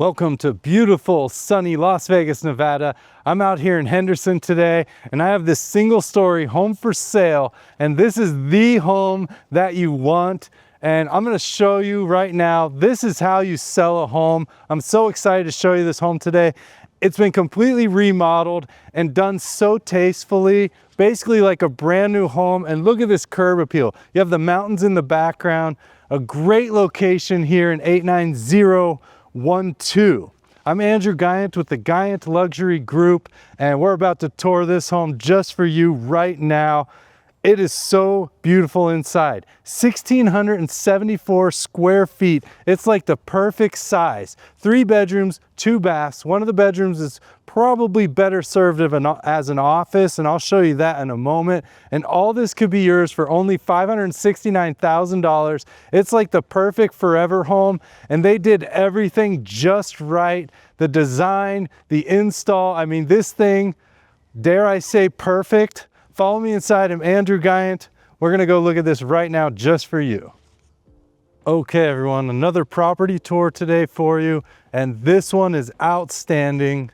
Welcome to beautiful, sunny Las Vegas, Nevada. I'm out here in Henderson today, and I have this single-story home for sale, and this is the home that you want. And I'm gonna show you right now, this is how you sell a home. I'm so excited to show you this home today. It's been completely remodeled and done so tastefully, basically like a brand new home. And look at this curb appeal. You have the mountains in the background, a great location here in 89012. I'm Andrew Guiant with the Guiant Luxury Group, and we're about to tour this home just for you right now. It is so beautiful inside. 1,674 square feet. It's like the perfect size. 3 bedrooms, 2 baths. One of the bedrooms is probably better served as an office, and I'll show you that in a moment. And all this could be yours for only $569,000. It's like the perfect forever home, and they did everything just right. The design, the install, I mean, this thing, dare I say, perfect. Follow me inside. I'm Andrew Guiant. We're gonna go look at this right now just for you. Okay, everyone, another property tour today for you, and this one is outstanding.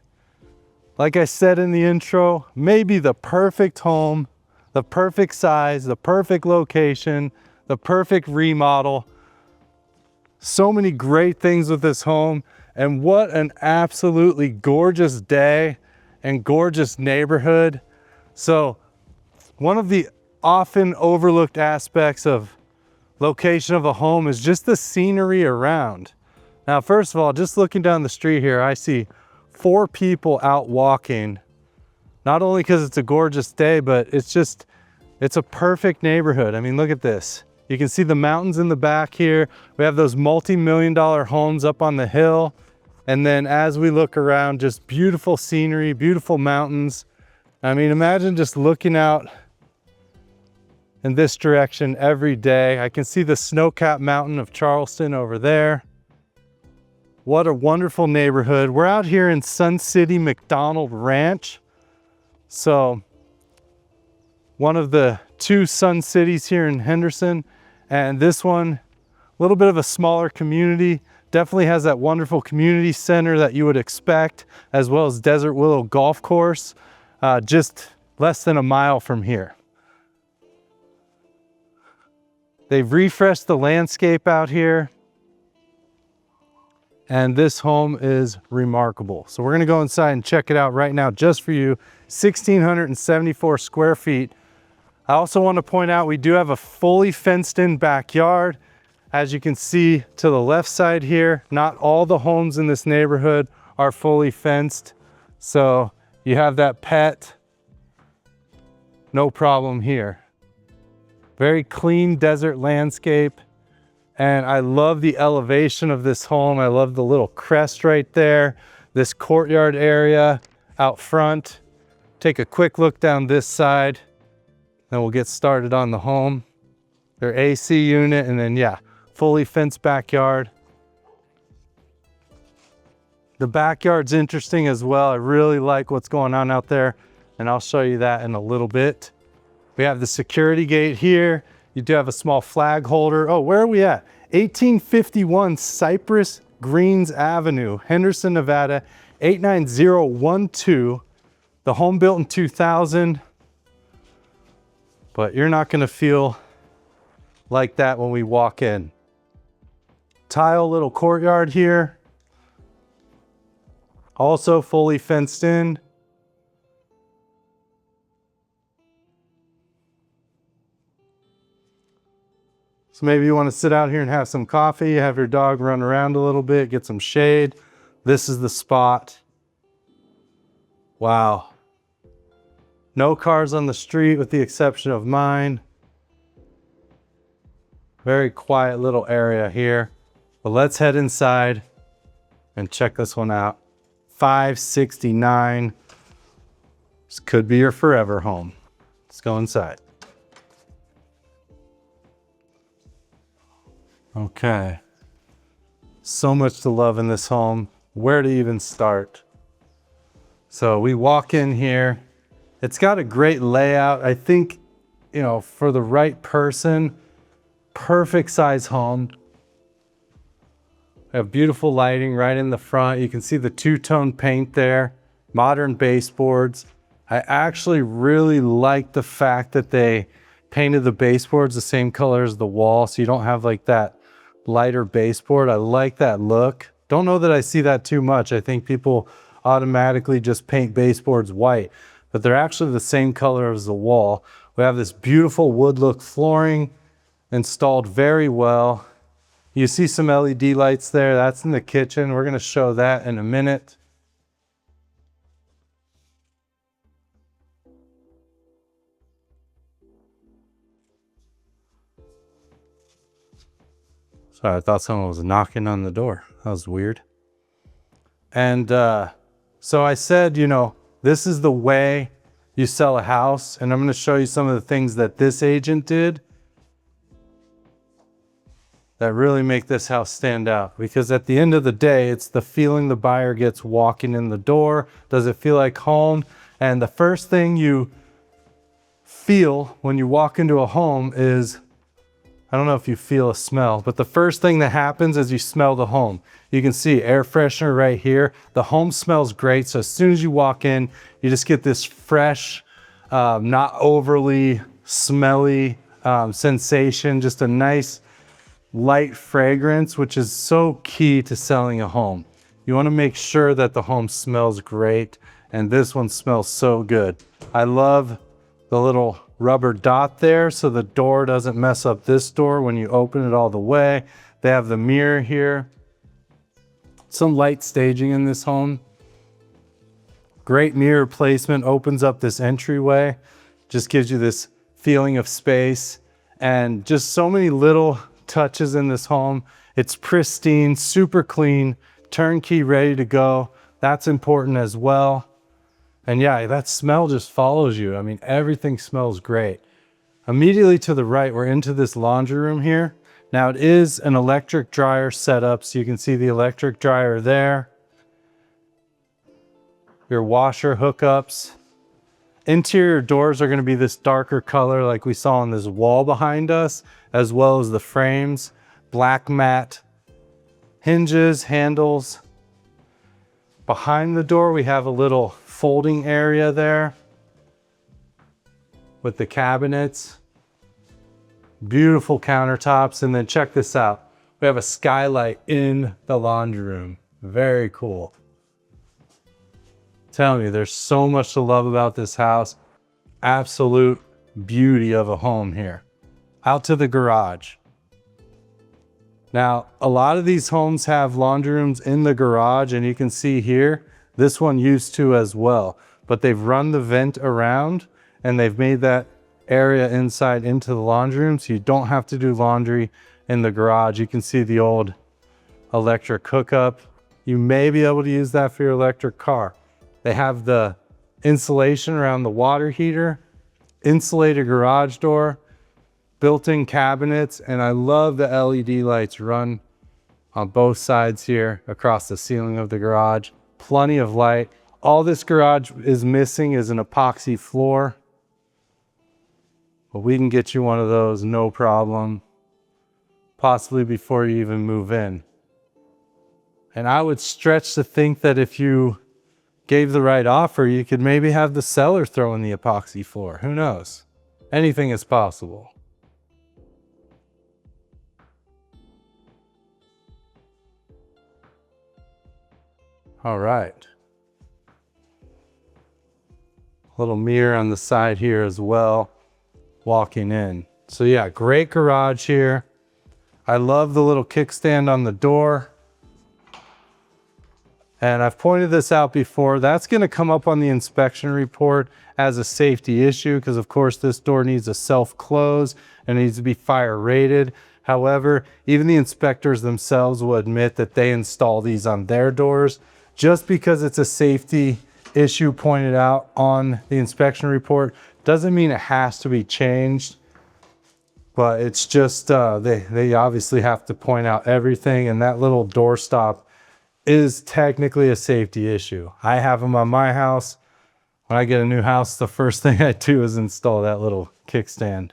Like I said in the intro, maybe the perfect home, the perfect size, the perfect location, the perfect remodel. So many great things with this home, and what an absolutely gorgeous day and gorgeous neighborhood. So one of the often overlooked aspects of location of a home is just the scenery around. Now, first of all, just looking down the street here, I see 4 people out walking, not only because it's a gorgeous day, but it's a perfect neighborhood. I mean, look at this. You can see the mountains in the back here. We have those multi-million-dollar homes up on the hill. And then as we look around, just beautiful scenery, beautiful mountains. I mean, imagine just looking out in this direction every day. I can see the snow-capped mountain of Charleston over there. What a wonderful neighborhood. We're out here in Sun City MacDonald Ranch. So one of the 2 Sun Cities here in Henderson. And this one, a little bit of a smaller community. Definitely has that wonderful community center that you would expect, as well as Desert Willow Golf Course, just less than a mile from here. They've refreshed the landscape out here, and this home is remarkable. So we're gonna go inside and check it out right now just for you. 1,674 square feet. I also want to point out we do have a fully fenced in backyard. As you can see to the left side here, not all the homes in this neighborhood are fully fenced. So you have that pet, no problem here. Very clean desert landscape. And I love the elevation of this home. I love the little crest right there, this courtyard area out front. Take a quick look down this side, then we'll get started on the home. Their AC unit, and then yeah, fully fenced backyard. The backyard's interesting as well. I really like what's going on out there, and I'll show you that in a little bit. We have the security gate here. You do have a small flag holder. Oh, where are we at? 1851 Cypress Greens Avenue, Henderson, Nevada, 89012. The home built in 2000, but you're not gonna feel like that when we walk in. Tile little courtyard here. Also fully fenced in. So maybe you want to sit out here and have some coffee, have your dog run around a little bit, get some shade. This is the spot. Wow. No cars on the street with the exception of mine. Very quiet little area here. But let's head inside and check this one out. $569. This could be your forever home. Let's go inside. Okay. So much to love in this home. Where to even start? So we walk in here. It's got a great layout. I think, you know, for the right person, perfect size home. We have beautiful lighting right in the front. You can see the two-tone paint there, modern baseboards. I actually really like the fact that they painted the baseboards the same color as the wall, so you don't have like that lighter baseboard. I like that look. Don't know that I see that too much. I think people automatically just paint baseboards white, but they're actually the same color as the wall. We have this beautiful wood look flooring installed very well. You see some LED lights there. That's in the kitchen. We're going to show that in a minute. Sorry, I thought someone was knocking on the door. That was weird. And so I said, you know, this is the way you sell a house. And I'm going to show you some of the things that this agent did that really make this house stand out. Because at the end of the day, it's the feeling the buyer gets walking in the door. Does it feel like home? And the first thing you feel when you walk into a home is, I don't know if you feel a smell, but the first thing that happens is you smell the home. You can see air freshener right here. The home smells great. So as soon as you walk in, you just get this fresh, not overly smelly sensation, just a nice light fragrance, which is so key to selling a home. You want to make sure that the home smells great. And this one smells so good. I love the little rubber dot there so the door doesn't mess up this door when you open it all the way. They have the mirror here. Some light staging in this home. Great mirror placement, opens up this entryway. Just gives you this feeling of space and just so many little touches in this home. It's pristine, super clean, turnkey, ready to go. That's important as well. And yeah, that smell just follows you. I mean, everything smells great. Immediately to the right, we're into this laundry room here. Now it is an electric dryer setup, so you can see the electric dryer there. Your washer hookups. Interior doors are going to be this darker color like we saw on this wall behind us, as well as the frames. Black matte hinges, handles. Behind the door, we have a little folding area there with the cabinets. Beautiful countertops. And then check this out. We have a skylight in the laundry room. Very cool. Telling you, there's so much to love about this house. Absolute beauty of a home here. Out to the garage. Now, a lot of these homes have laundry rooms in the garage, and you can see here, this one used to as well, but they've run the vent around and they've made that area inside into the laundry room, so you don't have to do laundry in the garage. You can see the old electric hookup. You may be able to use that for your electric car. They have the insulation around the water heater, insulated garage door, built-in cabinets, and I love the LED lights run on both sides here across the ceiling of the garage. Plenty of light. All this garage is missing is an epoxy floor, but we can get you one of those, no problem, possibly before you even move in. And I would stretch to think that if you gave the right offer, you could maybe have the seller throw in the epoxy floor. Who knows? Anything is possible. All right. Little mirror on the side here as well, walking in. So yeah, great garage here. I love the little kickstand on the door. And I've pointed this out before. That's going to come up on the inspection report as a safety issue because, of course, this door needs a self-close and it needs to be fire rated. However, even the inspectors themselves will admit that they install these on their doors. Just because it's a safety issue pointed out on the inspection report doesn't mean it has to be changed. But it's just, they obviously have to point out everything, and that little doorstop is technically a safety issue. I have them on my house. When I get a new house, the first thing I do is install that little kickstand.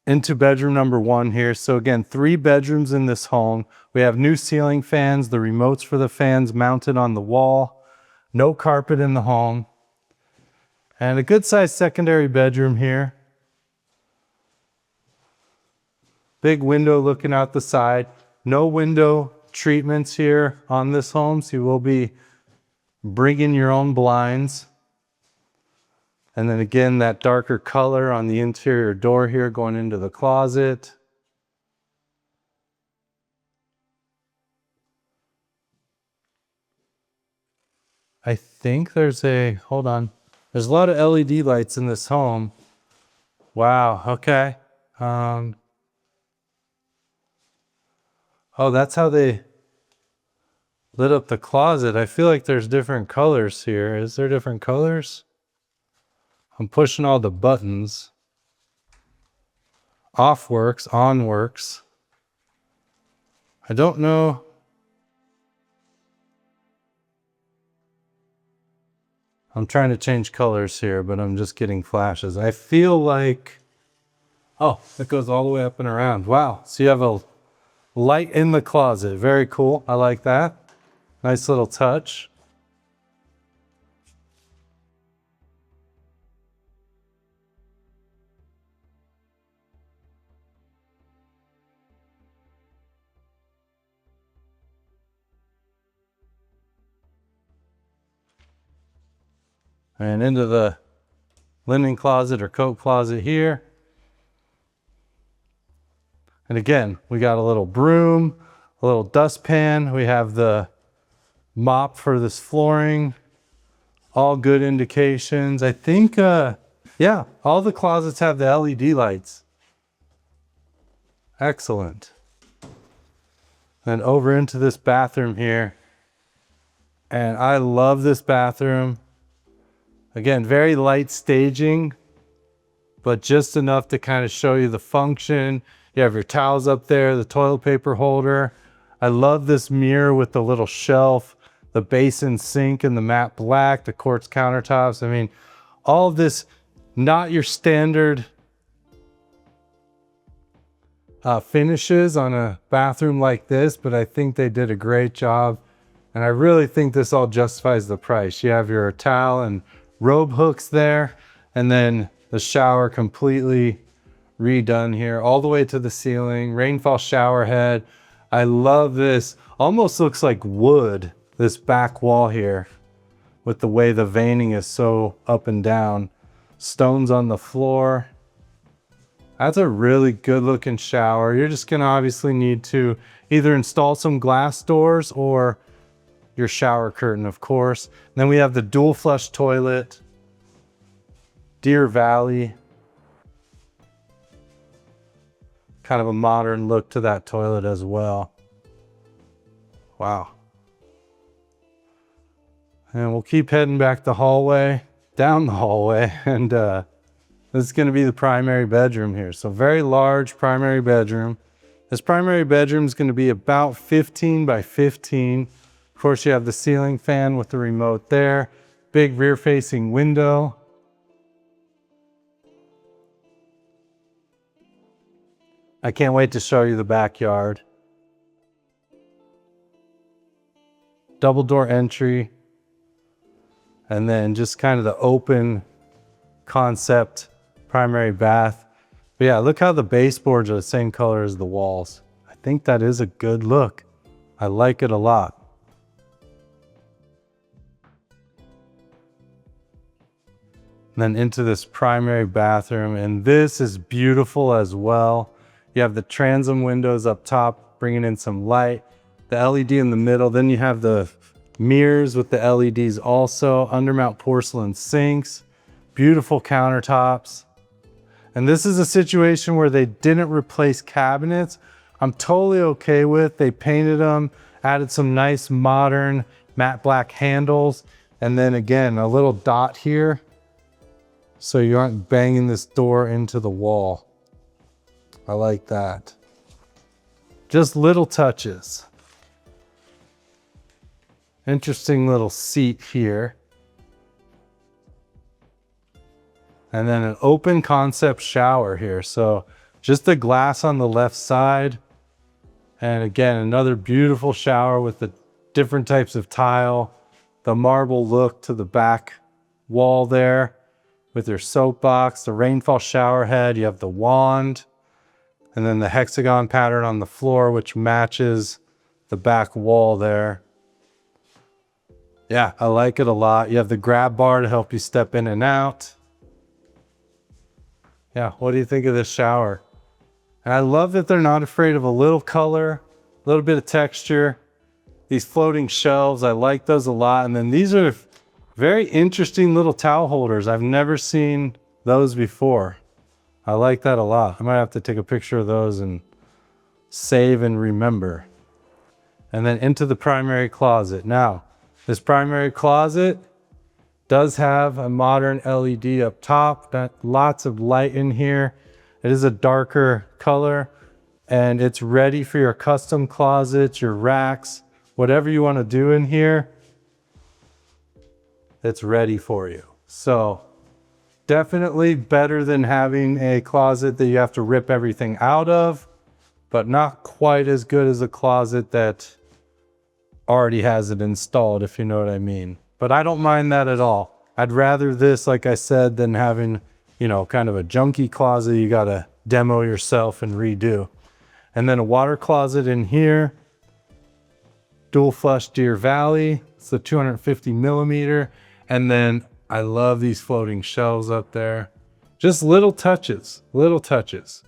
into bedroom number 1 here. So again, 3 bedrooms in this home. We have new ceiling fans, the remotes for the fans mounted on the wall, no carpet in the home, and a good sized secondary bedroom here. Big window looking out the side. No window treatments here on this home, so you will be bringing your own blinds. And then again, that darker color on the interior door here going into the closet. I think there's hold on. There's a lot of LED lights in this home. Wow, okay. Oh, that's how they lit up the closet. I feel like there's different colors here. Is there different colors? I'm pushing all the buttons. Off works, on works. I don't know. I'm trying to change colors here, but I'm just getting flashes. I feel like, oh, it goes all the way up and around. Wow, so you have a light in the closet. Very cool, I like that. Nice little touch. And into the linen closet or coat closet here. And again, we got a little broom, a little dustpan. We have the mop for this flooring. All good indications. I think, yeah, all the closets have the LED lights. Excellent. And over into this bathroom here. And I love this bathroom. Again, very light staging, but just enough to kind of show you the function. You have your towels up there, the toilet paper holder. I love this mirror with the little shelf, the basin sink in the matte black, the quartz countertops. I mean, all of this, not your standard finishes on a bathroom like this, but I think they did a great job. And I really think this all justifies the price. You have your towel and robe hooks there, and then the shower completely redone here all the way to the ceiling. Rainfall shower head. I love this. Almost looks like wood, this back wall here, with the way the veining is so up and down. Stones on the floor. That's a really good looking shower. You're just gonna obviously need to either install some glass doors or your shower curtain, of course. And then we have the dual flush toilet, Deer Valley. Kind of a modern look to that toilet as well. Wow. And we'll keep heading back the hallway, down the hallway, and this is going to be the primary bedroom here. So very large primary bedroom. This primary bedroom is going to be about 15 by 15. Of course, you have the ceiling fan with the remote there. Big rear facing window. I can't wait to show you the backyard. Double door entry. And then just kind of the open concept primary bath. But yeah, look how the baseboards are the same color as the walls. I think that is a good look. I like it a lot. And then into this primary bathroom, and this is beautiful as well. You have the transom windows up top, bringing in some light, the LED in the middle. Then you have the mirrors with the LEDs also, undermount porcelain sinks, beautiful countertops. And this is a situation where they didn't replace cabinets. I'm totally okay with. They painted them, added some nice modern matte black handles, and then again, a little dot here, so you aren't banging this door into the wall. I like that. Just little touches. Interesting little seat here. And then an open concept shower here. So Just the glass on the left side. And again, another beautiful shower with the different types of tile, the marble look to the back wall there with your soapbox, the rainfall shower head, you have the wand, and then the hexagon pattern on the floor, which matches the back wall there. Yeah, I like it a lot. You have the grab bar to help you step in and out. Yeah, what do you think of this shower? And I love that they're not afraid of a little color, a little bit of texture. These floating shelves, I like those a lot. And then these are very interesting little towel holders. I've never seen those before. I like that a lot. I might have to take a picture of those and save and remember. And then into the primary closet. Now, this primary closet does have a modern LED up top. Got lots of light in here. It is a darker color and it's ready for your custom closets, your racks, whatever you want to do in here. It's ready for you. So definitely better than having a closet that you have to rip everything out of, but not quite as good as a closet that already has it installed, if you know what I mean. But I don't mind that at all. I'd rather this, like I said, than having, you know, kind of a junky closet you gotta demo yourself and redo. And then a water closet in here, dual flush Deer Valley. It's the 250 millimeter. And then I love these floating shelves up there. Just little touches, little touches.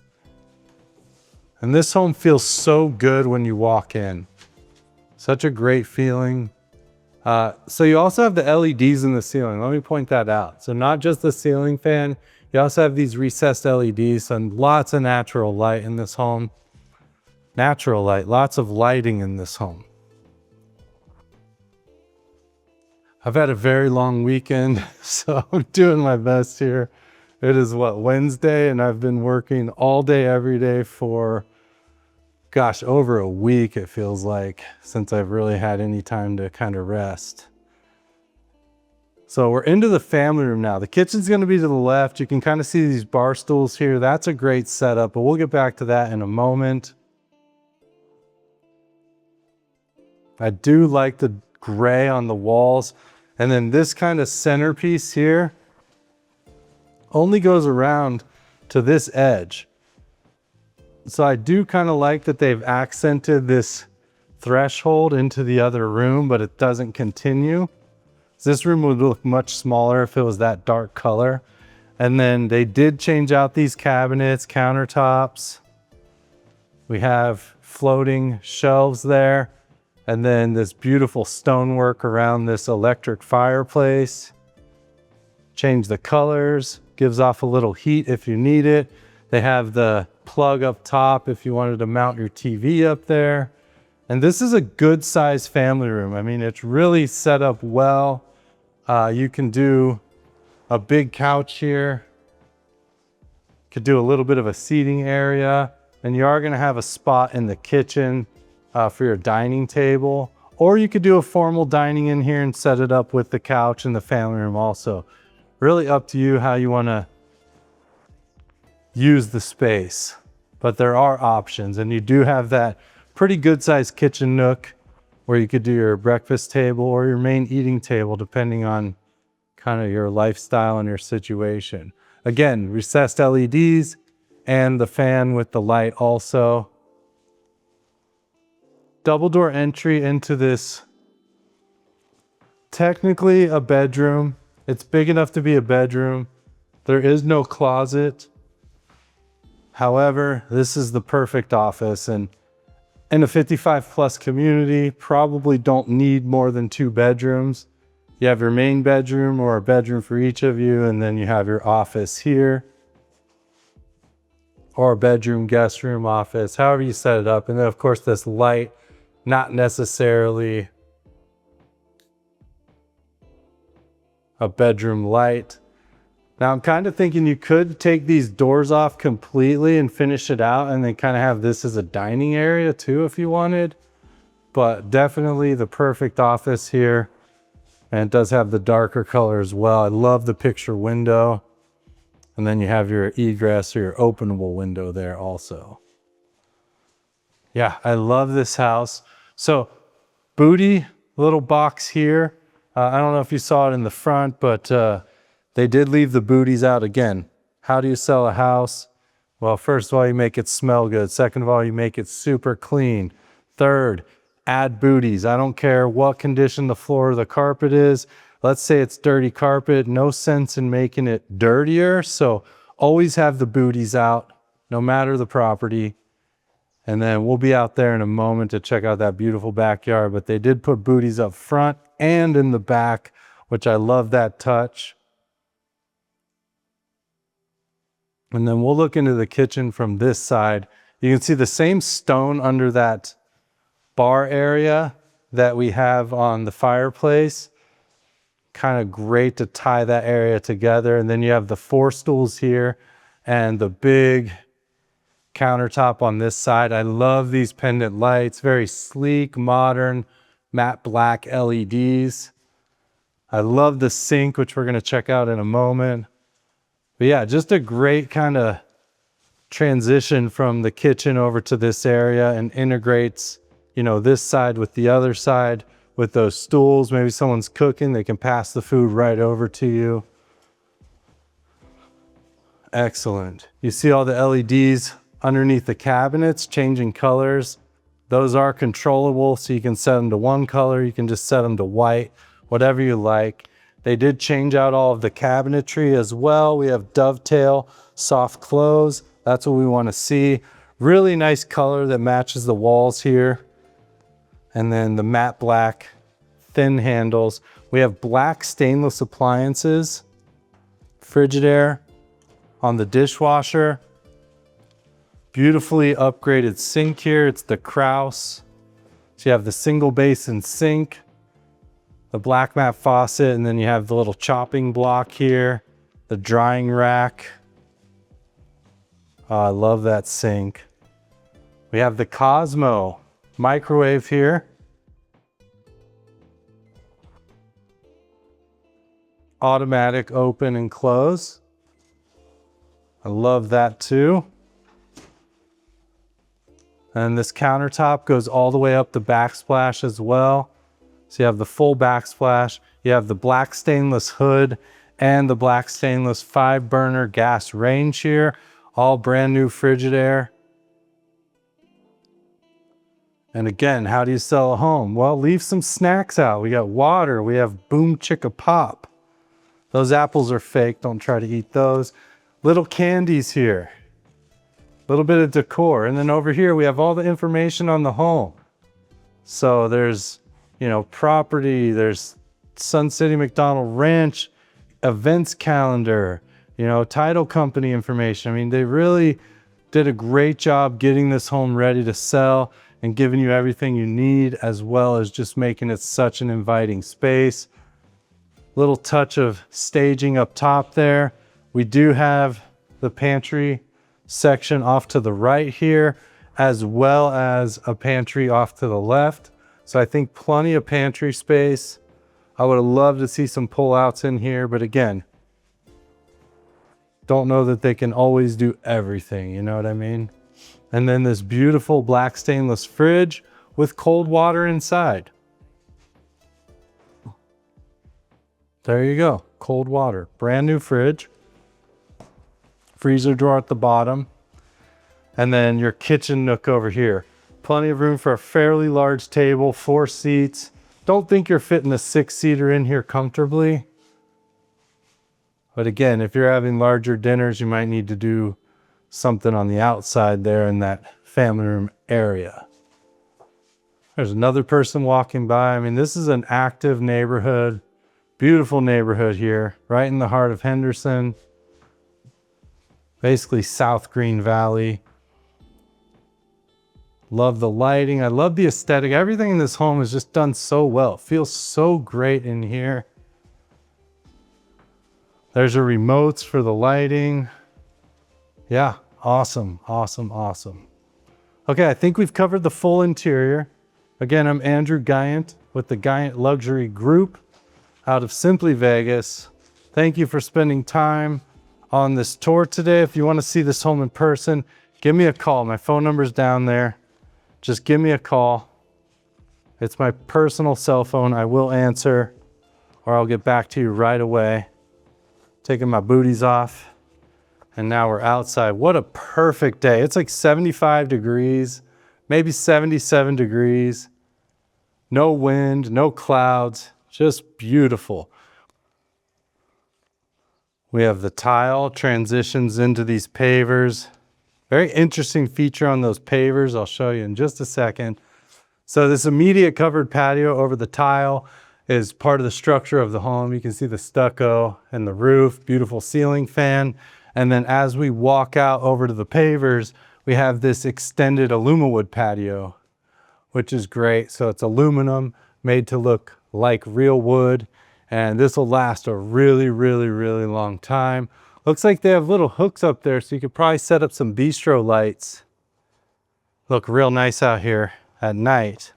And this home feels so good when you walk in. Such a great feeling. So you also have the LEDs in the ceiling. Let me point that out. So not just the ceiling fan, you also have these recessed LEDs and lots of natural light in this home. Natural light, lots of lighting in this home. I've had a very long weekend, so I'm doing my best here. It is what, Wednesday, and I've been working all day, every day for, gosh, over a week it feels like, since I've really had any time to kind of rest. So we're into the family room now. The kitchen's gonna be to the left. You can kind of see these bar stools here. That's a great setup, but we'll get back to that in a moment. I do like the gray on the walls. And then this kind of centerpiece here only goes around to this edge. So I do kind of like that they've accented this threshold into the other room, but it doesn't continue. This room would look much smaller if it was that dark color. And then they did change out these cabinets, countertops. We have floating shelves there. And then this beautiful stonework around this electric fireplace. Change the colors, gives off a little heat if you need it. They have the plug up top if you wanted to mount your TV up there. And this is a good sized family room. I mean, it's really set up well. You can do a big couch here. Could do a little bit of a seating area. And you are gonna have a spot in the kitchen for your dining table, or you could do a formal dining in here and set it up with the couch and the family room also. Really up to you how you want to use the space, but there are options. And you do have that pretty good sized kitchen nook where you could do your breakfast table or your main eating table, depending on kind of your lifestyle and your situation. Again, recessed LEDs and the fan with the light also. Double door entry into this, technically a bedroom. It's big enough to be a bedroom. There is no closet. However, this is the perfect office, and in a 55 plus community, probably don't need more than 2 bedrooms. You have your main bedroom or a bedroom for each of you, and then you have your office here, or a bedroom, guest room, office, however you set it up. And then of course this light, not necessarily a bedroom light. Now I'm kind of thinking you could take these doors off completely and finish it out and then kind of have this as a dining area too if you wanted. But definitely the perfect office here. And it does have the darker color as well. I love the picture window. And then you have your egress or your openable window there also. Yeah, I love this house. So booty, little box here. I don't know if you saw it in the front, but they did leave the booties out again. How do you sell a house? Well, first of all, you make it smell good. Second of all, you make it super clean. Third, add booties. I don't care what condition the floor or the carpet is. Let's say it's dirty carpet, no sense in making it dirtier. So always have the booties out, no matter the property. And then we'll be out there in a moment to check out that beautiful backyard. But they did put booties up front and in the back, which I love that touch. And then we'll look into the kitchen from this side. You can see the same stone under that bar area that we have on the fireplace. Kind of great to tie that area together. And then you have the 4 stools here and the big countertop on this side. I love these pendant lights, very sleek, modern, matte black LEDs. I love the sink, which we're going to check out in a moment. But yeah, just a great kind of transition from the kitchen over to this area, and integrates, you know, this side with the other side with those stools. Maybe someone's cooking, they can pass the food right over to you. Excellent. You see all the LEDs underneath the cabinets changing colors. Those are controllable, so you can set them to one color, you can just set them to white, whatever you like. They did change out all of the cabinetry as well. We have dovetail, soft close. That's what we want to see. Really nice color that matches the walls here. And then the matte black thin handles. We have black stainless appliances, Frigidaire on the dishwasher. Beautifully upgraded sink here. It's the Kraus. So you have the single basin sink, the black mat faucet, and then you have the little chopping block here, the drying rack. Oh, I love that sink. We have the Cosmo microwave here. Automatic open and close. I love that too. And this countertop goes all the way up the backsplash as well. So you have the full backsplash, you have the black stainless hood and the black stainless 5-burner gas range here, all brand new Frigidaire. And again, how do you sell a home? Well, leave some snacks out. We got water, we have Boom Chicka Pop. Those apples are fake, don't try to eat those. Little candies here, a little bit of decor. And then over here, we have all the information on the home. So there's, you know, property, there's Sun City MacDonald Ranch, events calendar, you know, title company information. I mean, they really did a great job getting this home ready to sell and giving you everything you need, as well as just making it such an inviting space. Little touch of staging up top there. We do have the pantry section off to the right here, as well as a pantry off to the left. So I think plenty of pantry space. I would have loved to see some pull-outs in here, but again, don't know that they can always do everything, you know what I mean? And then this beautiful black stainless fridge with cold water inside. There you go, cold water, brand new fridge. Freezer drawer at the bottom. And then your kitchen nook over here. Plenty of room for a fairly large table, 4 seats. Don't think you're fitting a 6-seater in here comfortably. But again, if you're having larger dinners, you might need to do something on the outside there in that family room area. There's another person walking by. I mean, this is an active neighborhood, beautiful neighborhood here, right in the heart of Henderson. Basically South Green Valley. Love the lighting. I love the aesthetic. Everything in this home is just done so well. It feels so great in here. There's your remotes for the lighting. Yeah, awesome, awesome, awesome. Okay, I think we've covered the full interior. Again, I'm Andrew Guiant with the Guiant Luxury Group out of Simply Vegas. Thank you for spending time on this tour today. If you want to see this home in person, give me a call. My phone number's down there. Just give me a call. It's my personal cell phone. I will answer, or I'll get back to you right away. Taking my booties off, and now we're outside. What a perfect day. It's like 75 degrees, maybe 77 degrees. No wind, no clouds, just beautiful. We have the tile transitions into these pavers. Very interesting feature on those pavers. I'll show you in just a second. So this immediate covered patio over the tile is part of the structure of the home. You can see the stucco and the roof, beautiful ceiling fan. And then as we walk out over to the pavers, we have this extended aluminum patio, which is great. So it's aluminum made to look like real wood. And this will last a really, really, really long time. Looks like they have little hooks up there, so you could probably set up some bistro lights. Look real nice out here at night.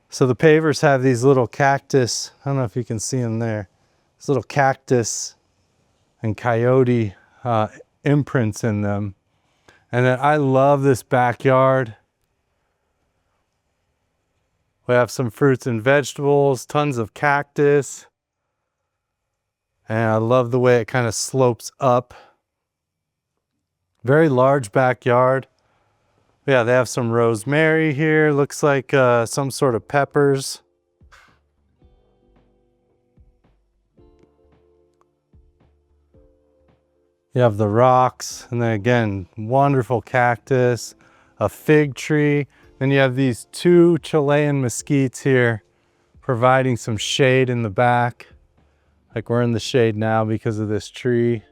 So the pavers have these little cactus, I don't know if you can see them there, these little cactus and coyote imprints in them. And then I love this backyard. We have some fruits and vegetables, tons of cactus. And I love the way it kind of slopes up. Very large backyard. Yeah, they have some rosemary here. Looks like some sort of peppers. You have the rocks, and then again, wonderful cactus, a fig tree. Then you have these two Chilean mesquites here, providing some shade in the back. Like we're in the shade now because of this tree.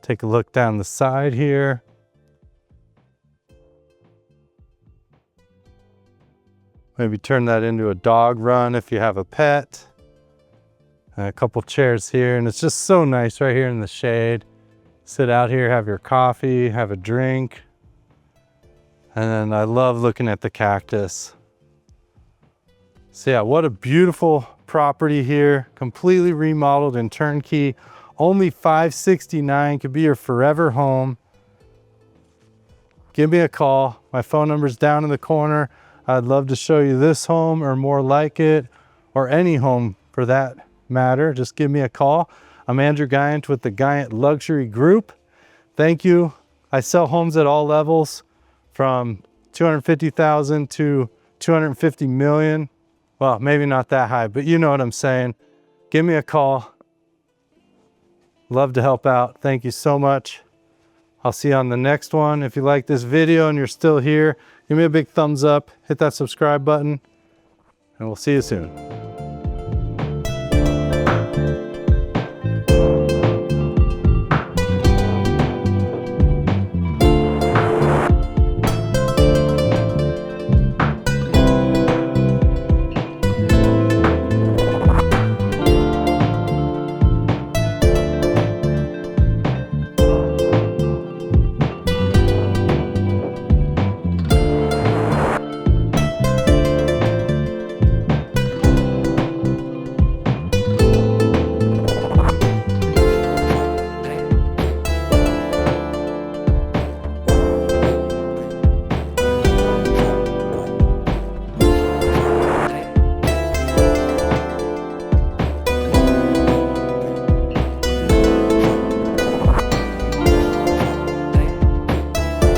Take a look down the side here. Maybe turn that into a dog run if you have a pet. And a couple chairs here, and it's just so nice right here in the shade. Sit out here, have your coffee, have a drink. And then I love looking at the cactus. So yeah, what a beautiful property here. Completely remodeled and turnkey. Only $569, could be your forever home. Give me a call. My phone number's down in the corner. I'd love to show you this home or more like it, or any home for that matter. Just give me a call. I'm Andrew Guiant with the Guiant Luxury Group. Thank you. I sell homes at all levels, from 250,000 to 250 million. Well, maybe not that high, but you know what I'm saying. Give me a call. Love to help out. Thank you so much. I'll see you on the next one. If you like this video and you're still here, give me a big thumbs up, hit that subscribe button, and we'll see you soon.